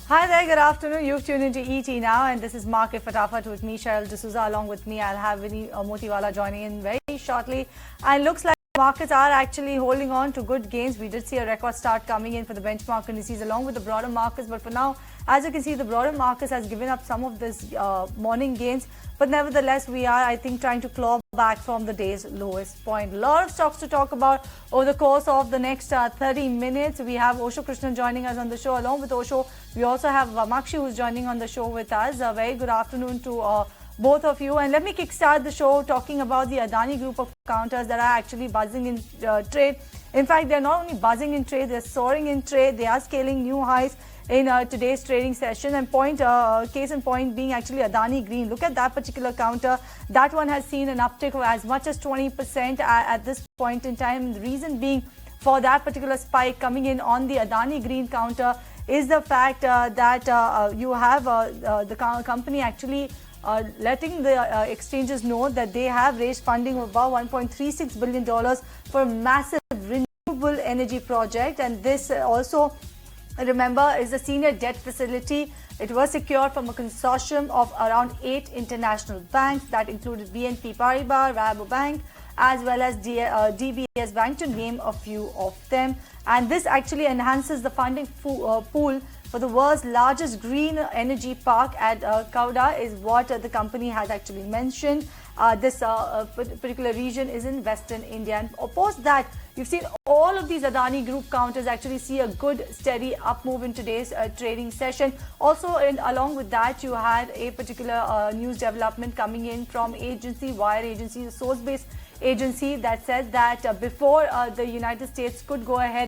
Hi there, good afternoon. You've tuned into ET now, and this is Market Fatafat with me, Cheryl D'Souza. Along with me, I'll have Vinny Motiwala joining in very shortly. And looks like markets are actually holding on to good gains. We did see a record start coming in for the benchmark indices along with the broader markets. But for now, as you can see, the broader markets has given up some of this morning gains. But nevertheless, we are, I think, trying to claw back from the day's lowest point. A lot of stocks to talk about over the course of the next 30 minutes. We have Osho Krishan joining us on the show. Along with Osho, we also have Makshi who's joining on the show with us. A very good afternoon to both of you. And let me kickstart the show talking about the Adani group of counters that are actually buzzing in trade. In fact, they're not only buzzing in trade, they're soaring in trade. They are scaling new highs in today's trading session, and case in point being actually Adani Green. Look at that particular counter. That one has seen an uptick of as much as 20% at this point in time. The reason being for that particular spike coming in on the Adani Green counter is the fact that you have the company actually letting the exchanges know that they have raised funding of about $1.36 billion for a massive renewable energy project, and this also, remember, is a senior debt facility. It was secured from a consortium of around 8 international banks that included BNP Paribas, Rabobank, as well as DBS Bank, to name a few of them. And this actually enhances the funding pool for the world's largest green energy park at Kauda, is what the company has actually mentioned. This particular region is in Western India. And post that, you've seen all of these Adani Group counters actually see a good steady up move in today's trading session. Also, along with that, you had a particular news development coming in from Wire Agency, the source-based agency, that said that before the United States could go ahead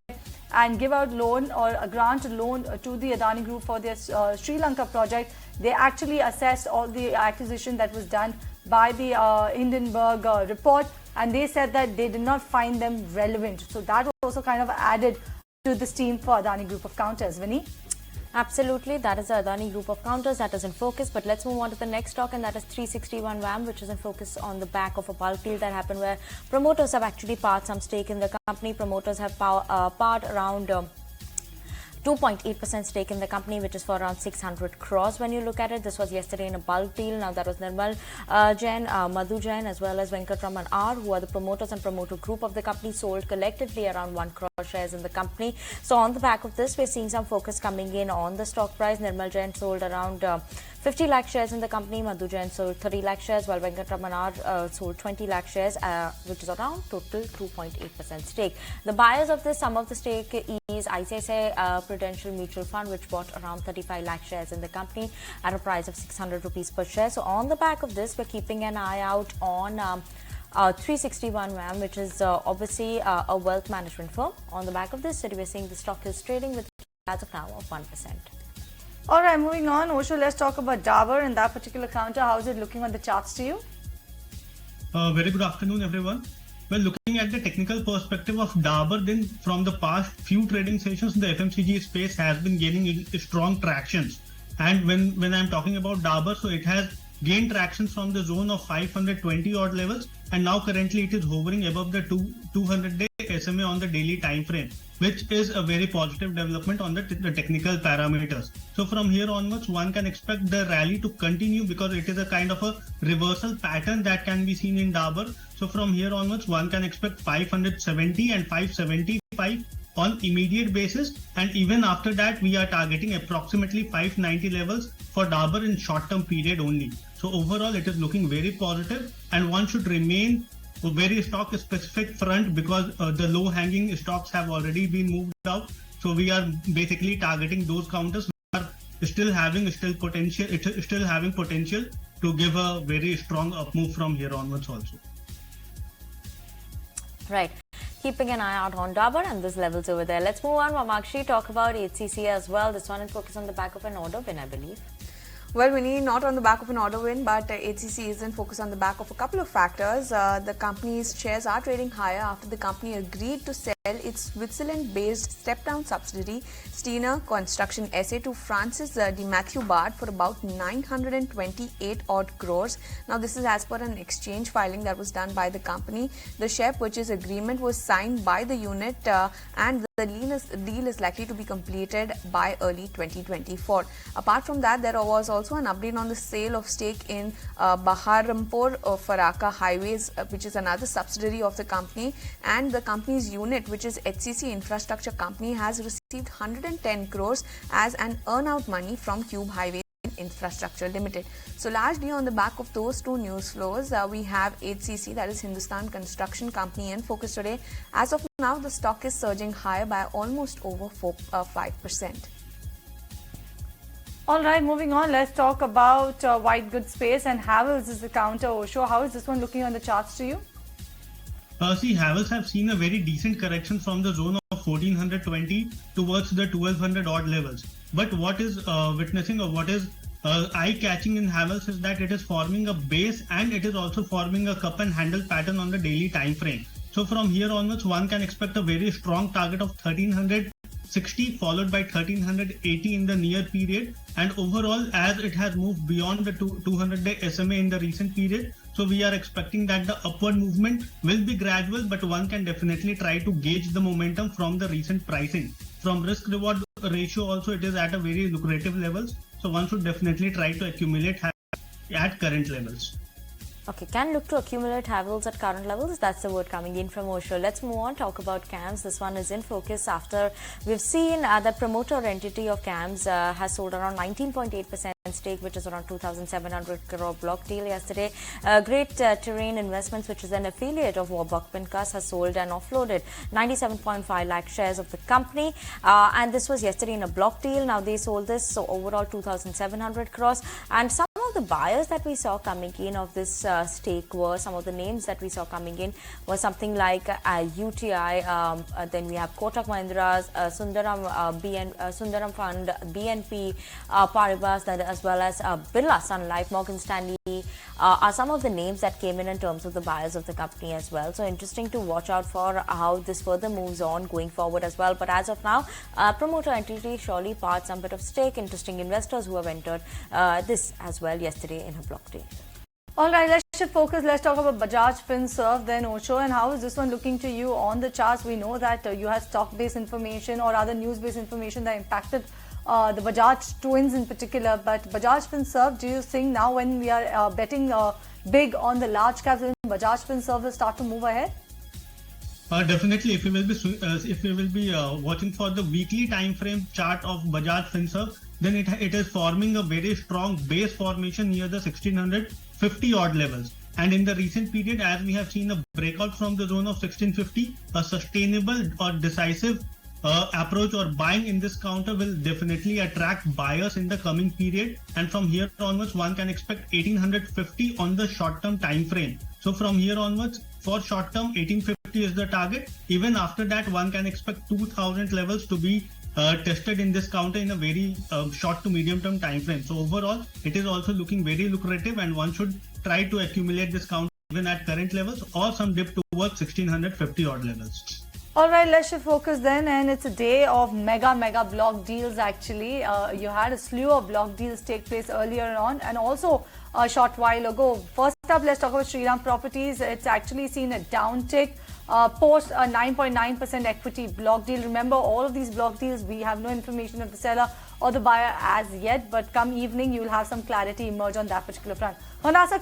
and give out loan or grant a loan to the Adani Group for their Sri Lanka project, they actually assessed all the acquisition that was done by the Hindenburg report, and they said that they did not find them relevant. So that was also kind of added to the steam for Adani Group of counters. Vinny? Absolutely, that is the Adani group of counters that is in focus. But let's move on to the next stock, and that is 361 WAM, which is in focus on the back of a bulk deal that happened where promoters have actually parked some stake in the company. Promoters have parked around 2.8% stake in the company, which is for around 600 crores. When you look at it, this was yesterday in a bulk deal. Now, that was Nirmal Jain, Madhu Jain, as well as Venkatraman R, who are the promoters and promoter group of the company, sold collectively around 1 crore shares in the company. So on the back of this, we're seeing some focus coming in on the stock price. Nirmal Jain sold around 50 lakh shares in the company. Madhu Jain sold 30 lakh shares, while Venkatraman R sold 20 lakh shares, which is around total 2.8% stake. The buyers of this, some of the stake is ICICI Prudential Mutual Fund, which bought around 35 lakh shares in the company at a price of 600 rupees per share. So on the back of this, we're keeping an eye out on 361 WAM, which is obviously a wealth management firm. On the back of this, we're seeing the stock is trading with as of now of 1%. All right, moving on. Osho, let's talk about DARB and that particular counter. How is it looking on the charts to you? Very good afternoon, everyone. Well, looking at the technical perspective of DARB, then from the past few trading sessions, the FMCG space has been gaining strong tractions. And when I'm talking about DARB, so it has gained traction from the zone of 520 odd levels, and now currently it is hovering above the 200-day SMA on the daily time frame, which is a very positive development on the technical parameters. So from here onwards, one can expect the rally to continue because it is a kind of a reversal pattern that can be seen in DARB. So from here onwards, one can expect 570 and 575 on immediate basis, and even after that, we are targeting approximately 590 levels for DARB in short-term period only. So overall, it is looking very positive, and one should remain a very stock-specific front because the low-hanging stocks have already been moved out. So we are basically targeting those counters which are still having potential to give a very strong up move from here onwards also. Right. Keeping an eye out on DARB and these levels over there. Let's move on. Mamakshi, talk about HCC as well. This one is focused on the back of an order win, I believe. Well, Winnie, not on the back of an order win, but HCC is in focus on the back of a couple of factors. The company's shares are trading higher after the company agreed to sell its Switzerland-based step-down subsidiary Steiner Construction SA to Francis de Matthew Bard for about 928 odd crores. Now this is as per an exchange filing that was done by the company. The share purchase agreement was signed by the unit and the deal is likely to be completed by early 2024. Apart from that, there was also an update on the sale of stake in Baharampur Faraka Highways, which is another subsidiary of the company, and the company's unit, which is HCC Infrastructure Company, has received 110 crores as an earn-out money from Cube Highways Infrastructure Limited. So largely on the back of those two news flows, we have HCC, that is Hindustan Construction Company, in focus today. As of now, the stock is surging higher by almost over 5%. All right, moving on, let's talk about white goods space, and Havells is the counter. Osho, how is this one looking on the charts to you? See, Havells have seen a very decent correction from the zone of 1420 towards the 1200 odd levels. But what is witnessing, or what is eye-catching in Havells, is that it is forming a base and it is also forming a cup and handle pattern on the daily time frame. So from here onwards, one can expect a very strong target of 1360 followed by 1380 in the near period, and overall, as it has moved beyond the 200-day SMA in the recent period, so we are expecting that the upward movement will be gradual, but one can definitely try to gauge the momentum from the recent pricing. From risk reward ratio also, it is at a very lucrative levels, so one should definitely try to accumulate at current levels. Okay, can look to accumulate Havells at current levels. That's the word coming in from Osho. Let's move on, talk about CAMS. This one is in focus after we've seen that promoter entity of CAMS has sold around 19.8% stake, which is around 2,700 crore block deal yesterday. Great Terrain Investments, which is an affiliate of Warburg Pincus, has sold and offloaded 97.5 lakh shares of the company. And this was yesterday in a block deal. Now they sold this, so overall 2,700 crores. And some of the buyers that we saw coming in of this stake were, some of the names that we saw coming in was something like UTI, then we have Kotak Mahindra, Sundaram Fund, BNP Paribas, as well as Birla Sun Life, Morgan Stanley are some of the names that came in terms of the buyers of the company as well. So interesting to watch out for how this further moves on going forward as well. But as of now, promoter entity surely parts some bit of stake. Interesting investors who have entered this as well yesterday in a block deal. All right, let's shift focus. Let's talk about Bajaj Finserv, then Osho, and how is this one looking to you on the charts? We know that you had stock-based information or other news-based information that impacted the Bajaj twins in particular, but Bajaj Finserv, do you think now when we are betting big on the large caps, Bajaj Finserv will start to move ahead? Definitely, if we will be watching for the weekly time frame chart of Bajaj Finserv, then it is forming a very strong base formation near the 1650 odd levels. And in the recent period, as we have seen a breakout from the zone of 1650, a sustainable or decisive approach or buying in this counter will definitely attract buyers in the coming period, and from here onwards one can expect 1850 on the short term time frame. So from here onwards, for short term, 1850 is the target. Even after that, one can expect 2000 levels to be tested in this counter in a very short to medium term time frame. So overall, it is also looking very lucrative, and one should try to accumulate this counter even at current levels or some dip towards 1650 odd levels. All right, let's shift focus then, and it's a day of mega block deals actually. You had a slew of block deals take place earlier on and also a short while ago. First up, let's talk about Shriram Properties. It's actually seen a downtick post a 9.9% equity block deal. Remember, all of these block deals, we have no information of the seller or the buyer as yet, but come evening, you'll have some clarity emerge on that particular front. Honasa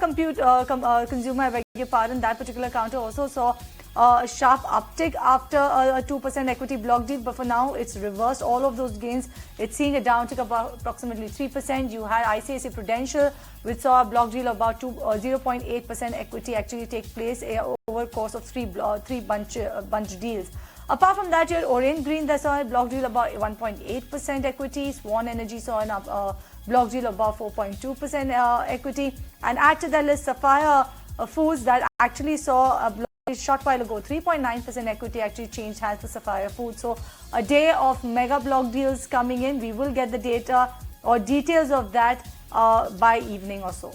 Consumer, I beg your pardon, that particular counter also saw a sharp uptick after a 2% equity block deal, but for now it's reversed all of those gains. It's seeing a downtick of approximately 3%. You had ICICI Prudential, which saw a block deal of about 0.8% equity actually take place over course of three bunch deals. Apart from that, you had Orient Green that saw a block deal about 1.8% equity. Swan Energy saw a block deal of about 4.2% equity. And add to that list, Sapphire Foods that actually saw a block short while ago, 3.9% equity actually changed hands for Sapphire Foods. So a day of mega block deals coming in. We will get the data or details of that by evening or so.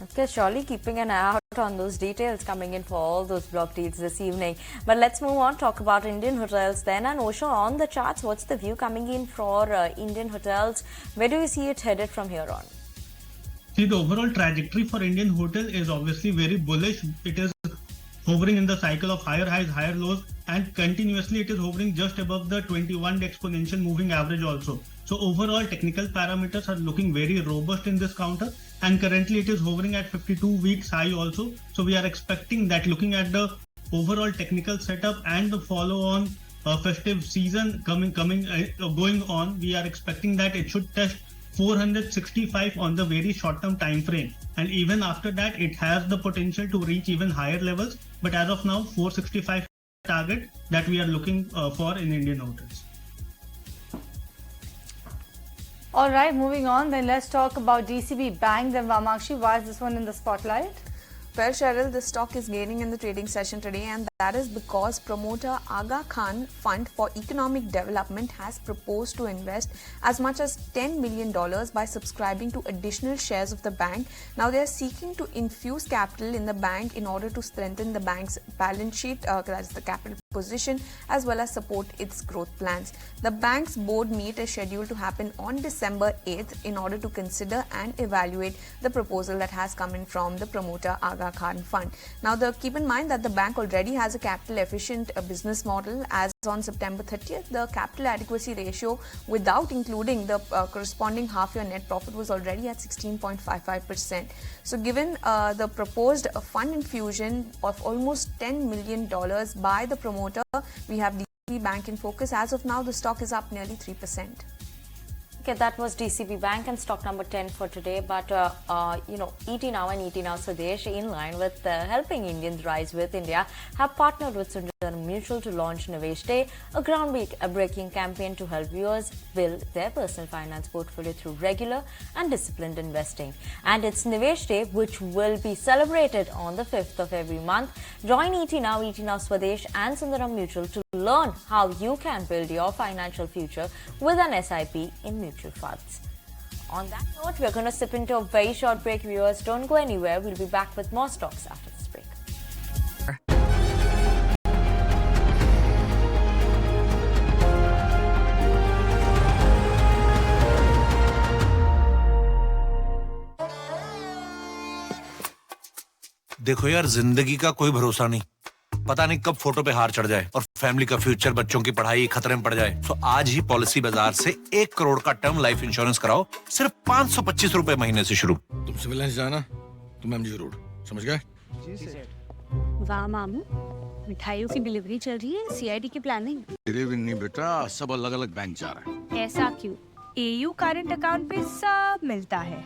Okay, surely keeping an eye out on those details coming in for all those block deals this evening. But let's move on, talk about Indian hotels then. And Osho, on the charts, what's the view coming in for Indian hotels? Where do you see it headed from here on? See, the overall trajectory for Indian hotel is obviously very bullish. It is hovering in the cycle of higher highs, higher lows, and continuously it is hovering just above the 21-day exponential moving average also. So overall technical parameters are looking very robust in this counter, and currently it is hovering at 52 weeks high also. So we are expecting that, looking at the overall technical setup and the follow-on festive season going on, we are expecting that it should test 465 on the very short-term time frame, and even after that it has the potential to reach even higher levels. But as of now, 465 target that we are looking for in Indian hotels. All right, moving on. Then let's talk about DCB Bank. Then Vamakshi, why is this one in the spotlight? Well, Cheryl, the stock is gaining in the trading session today, and that is because promoter Aga Khan Fund for Economic Development has proposed to invest as much as $10 million by subscribing to additional shares of the bank. Now, they are seeking to infuse capital in the bank in order to strengthen the bank's balance sheet, that is the capital position, as well as support its growth plans. The bank's board meet is scheduled to happen on December 8th in order to consider and evaluate the proposal that has come in from the promoter Aga Khan Fund. Now, keep in mind that the bank already has a capital efficient business model. As on September 30th, the capital adequacy ratio without including the corresponding half-year net profit was already at 16.55%. So given the proposed fund infusion of almost $10 million by the promoter, we have DCB Bank in focus. As of now, the stock is up nearly 3%. Okay, that was DCB Bank and stock number 10 for today. But, ET Now and ET Now Swadesh, in line with helping Indians rise with India, have partnered with Sundaram Mutual to launch Nivesh Day, a groundbreaking campaign to help viewers build their personal finance portfolio through regular and disciplined investing. And it's Nivesh Day, which will be celebrated on the 5th of every month. Join ET Now Swadesh and Sundaram Mutual to learn how you can build your financial future with an SIP in mutual funds. On that note, we're going to slip into a very short break. Viewers, don't go anywhere. We'll be back with more stocks after this break. देखो यार, जिंदगी का कोई भरोसा नहीं, पता नहीं कब फोटो पे हार चढ़ जाए और फैमिली का फ्यूचर, बच्चों की पढ़ाई खतरे में पड़ जाए। तो आज ही पॉलिसी बाजार से 1 करोड़ का टर्म लाइफ इंश्योरेंस कराओ, सिर्फ 525 रुपए महीने से शुरू। तुम सिविल लाइंस जाना, तुम एमजी रोड, समझ गए? जी सर। वाह मामू, मिठाइयों की डिलीवरी चल रही है, सीआईडी की प्लानिंग। डिलीवरी नहीं बेटा, सब अलग अलग बैंक जा रहा है। ऐसा क्यों? एयू करंट अकाउंट पे सब मिलता है।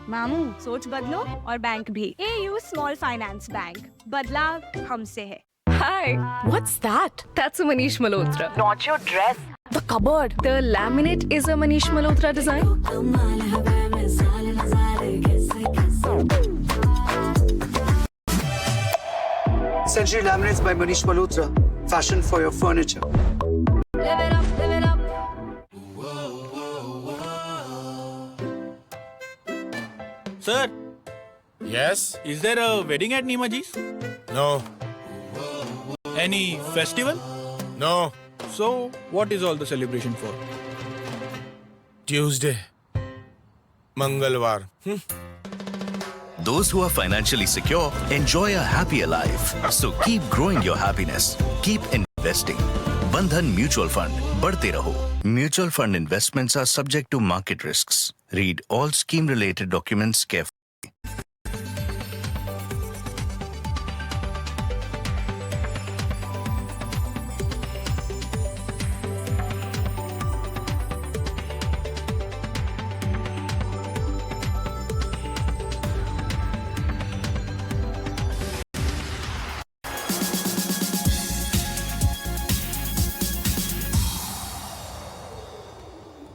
मामू, सोच बदलो और बैंक भी। एयू स्मॉल फाइनेंस बैंक, बदलाव हमसे है। Hi, what's that? That's a Manish Malhotra. Not your dress. The cupboard. The laminate is a Manish Malhotra design. Century Laminates by Manish Malhotra. Fashion for your furniture. Live it up, live it up. Sir, Yes? is there a wedding at Nimaji's? No. Any festival? No. So, what is all the celebration for? Tuesday. Mangalwar. Those who are financially secure enjoy a happier life. So keep growing your happiness. Keep investing. Bandhan Mutual Fund. Badhte raho. Mutual fund investments are subject to market risks. Read all scheme-related documents carefully.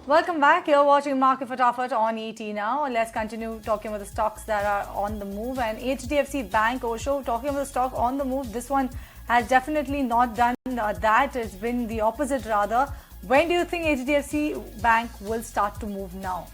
Welcome back. You're watching Market Fatafat on ET Now. Let's continue talking about the stocks that are on the move. And HDFC Bank, Osho, talking about the stock on the move. This one has definitely not done that. It's been the opposite rather. When do you think HDFC Bank will start to move now?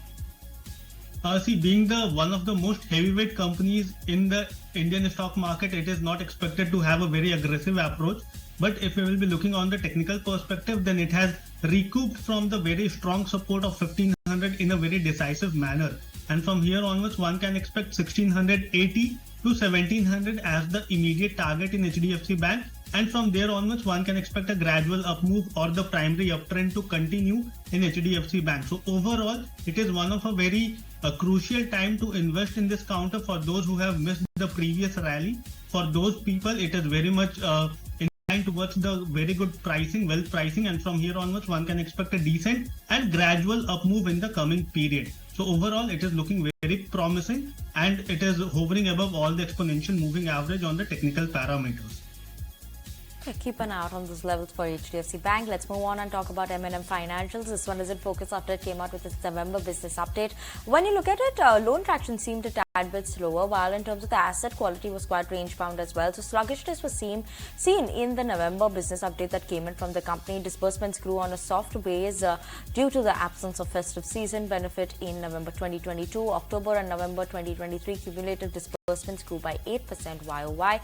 See, being the one of the most heavyweight companies in the Indian stock market, it is not expected to have a very aggressive approach. But if we will be looking on the technical perspective, then it has recouped from the very strong support of 1500 in a very decisive manner. And from here onwards, one can expect 1680 to 1700 as the immediate target in HDFC Bank. And from there onwards, one can expect a gradual up move or the primary uptrend to continue in HDFC Bank. So overall, it is one of a very crucial time to invest in this counter for those who have missed the previous rally. For those people, it is very much inclined towards the very good pricing, well pricing, and from here onwards, one can expect a decent and gradual up move in the coming period. So overall, it is looking very promising and it is hovering above all the exponential moving average on the technical parameters. Okay, keep an eye out on those levels for HDFC Bank. Let's move on and talk about M&M Financials. This one is in focus after it came out with its November business update. When you look at it, loan traction seemed a tad bit slower, while in terms of the asset quality was quite range bound as well. So sluggishness was seen in the November business update that came in from the company. Disbursements grew on a soft base due to the absence of festive season benefit in November 2022. October and November 2023 cumulative disbursements grew by 8% YOY.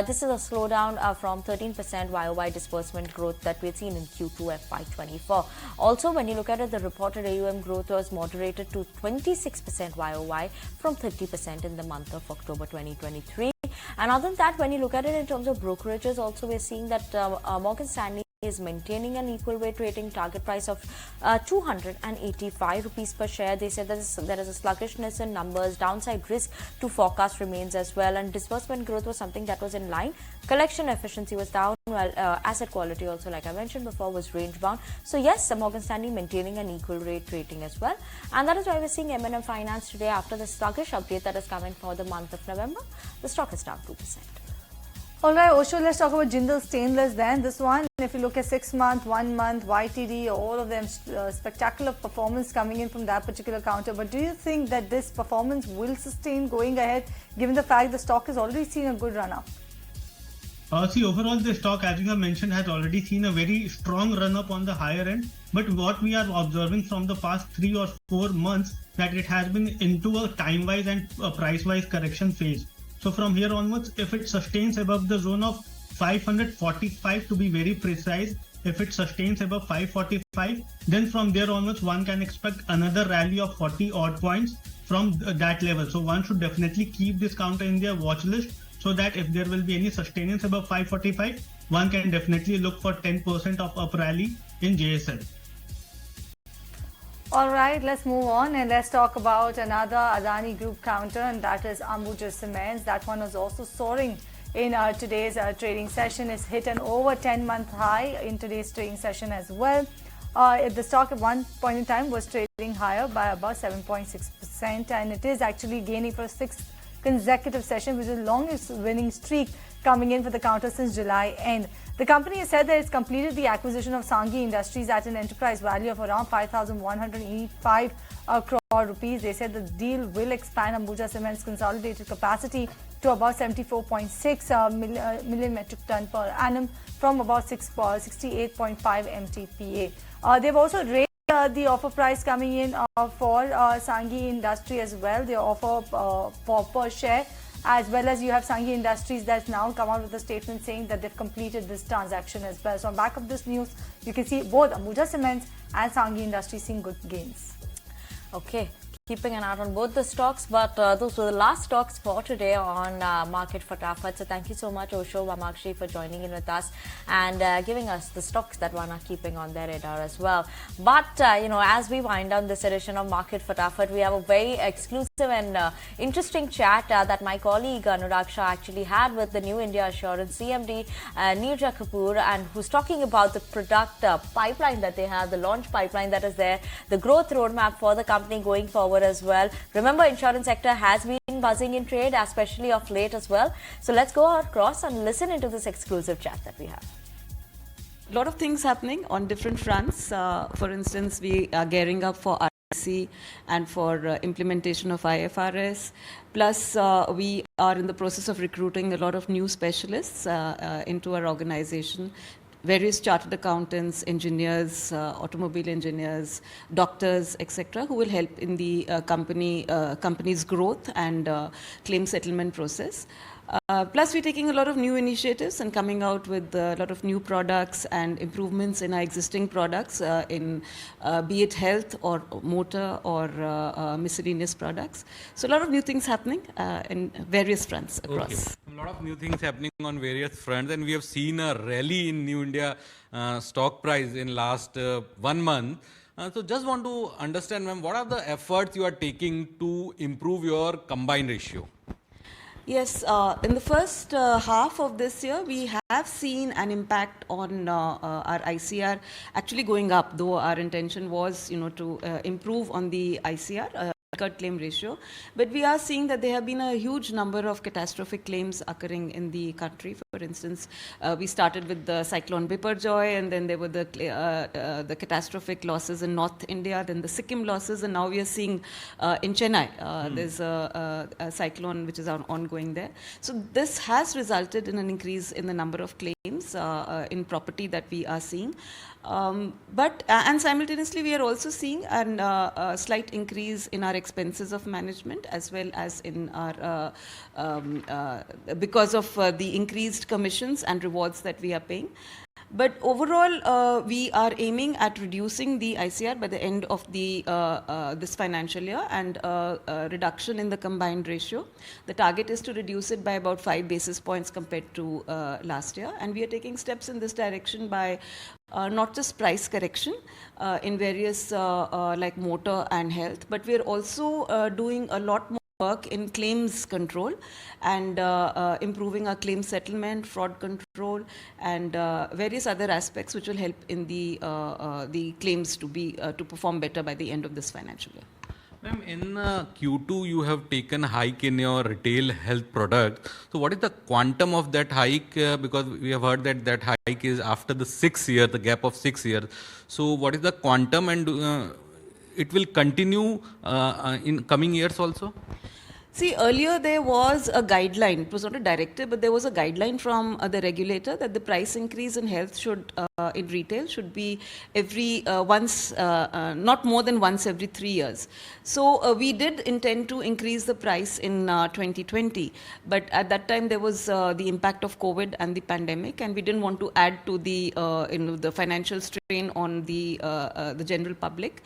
This is a slowdown from 13% YOY disbursement growth that we had seen in Q2 FY24. Also, when you look at it, the reported AUM growth was moderated to 26% YOY from 30% in the month of October 2023. And other than that, when you look at it in terms of brokerages, also we're seeing that Morgan Stanley is maintaining an equal weight rating target price of 285 rupees per share. They said that there is a sluggishness in numbers, downside risk to forecast remains as well, and disbursement growth was something that was in line. Collection efficiency was down, while asset quality also, like I mentioned before, was range bound. So yes, Morgan Stanley maintaining an equal weight rating as well, and that is why we're seeing M&M Finance today after the sluggish update that is coming for the month of November. The stock is down 2%. Alright, Osho, let's talk about Jindal Stainless then. This one, if you look at 6 month, 1 month, YTD, all of them spectacular performance coming in from that particular counter. But do you think that this performance will sustain going ahead, given the fact the stock has already seen a good run up? See, overall, the stock, as you have mentioned, has already seen a very strong run up on the higher end. But what we are observing from the past 3 or 4 months, that it has been into a time-wise and price-wise correction phase. So from here onwards, if it sustains above the zone of 545 to be very precise, if it sustains above 545, then from there onwards, one can expect another rally of 40 odd points from that level. So one should definitely keep this counter in their watch list, so that if there will be any sustenance above 545, one can definitely look for 10% of up rally in JSL. Alright, let's move on and let's talk about another Adani Group counter, and that is Uja Cement. That one was also soaring in today's trading session. It's hit an over 10-month high in today's trading session as well. The stock at one point in time was trading higher by about 7.6%, and it is actually gaining for a 6th consecutive session, which is the longest winning streak coming in for the counter since July end. The company has said that it's completed the acquisition of Sanghi Industries at an enterprise value of around 5,185 crore rupees. They said the deal will expand Uja Cement's consolidated capacity to about 74.6 million metric ton per annum from about 68.5 MTPA. They've also raised the offer price coming in for Sanghi Industry as well. The offer for per share, as well as you have Sanghi Industries that's now come out with a statement saying that they've completed this transaction as well. So on back of this news, you can see both Uja Cement and Sanghi Industries seeing good gains. Okay, keeping an eye on both the stocks, but those were the last stocks for today on Market Fatafat. So thank you so much, Osho, Vamakshi, for joining in with us and giving us the stocks that one are keeping on their radar as well. But, as we wind down this edition of Market Fatafat, we have a very exclusive and interesting chat that my colleague Anurag Shah actually had with the New India Assurance CMD, Neerja Kapoor, and who's talking about the product pipeline that they have, the launch pipeline that is there, the growth roadmap for the company going forward as well. Remember, insurance sector has been buzzing in trade, especially of late as well. So let's go across and listen into this exclusive chat that we have. A lot of things happening on different fronts. For instance, we are gearing up for RC and for implementation of IFRS. Plus, we are in the process of recruiting a lot of new specialists into our organization, various chartered accountants, engineers, automobile engineers, doctors, etc., who will help in the company's growth and claim settlement process. Plus, we're taking a lot of new initiatives and coming out with a lot of new products and improvements in our existing products, be it health or motor or miscellaneous products. So, a lot of new things happening in various fronts across. A lot of new things happening on various fronts, and we have seen a rally in New India stock price in last 1 month. So just want to understand, ma'am, what are the efforts you are taking to improve your combined ratio? Yes, in the first half of this year, we have seen an impact on our ICR actually going up, though our intention was, to improve on the ICR. Claim ratio, but we are seeing that there have been a huge number of catastrophic claims occurring in the country. For instance, we started with the cyclone Biparjoy, and then there were the catastrophic losses in North India, then the Sikkim losses, and now we are seeing in Chennai there's a cyclone which is ongoing there. So this has resulted in an increase in the number of claims in property that we are seeing. And simultaneously, we are also seeing a slight increase in our expenses of management, as well as in our because of the increased commissions and rewards that we are paying. But overall, we are aiming at reducing the ICR by the end of this financial year, and a reduction in the combined ratio. The target is to reduce it by about 5 basis points compared to last year, and we are taking steps in this direction by not just price correction in various like motor and health, but we are also doing a lot more work in claims control and improving our claim settlement, fraud control, and various other aspects which will help in the claims to perform better by the end of this financial year. Ma'am, in Q2 you have taken a hike in your retail health product. So what is the quantum of that hike? Because we have heard that hike is after the 6 year, the gap of 6 years. So what is the quantum, and it will continue in coming years also? See, earlier there was a guideline. It was not a directive, but there was a guideline from the regulator that the price increase in health should, in retail, should be every not more than once every 3 years. So we did intend to increase the price in 2020, but at that time there was the impact of COVID and the pandemic, and we didn't want to add to the the financial strain on the general public.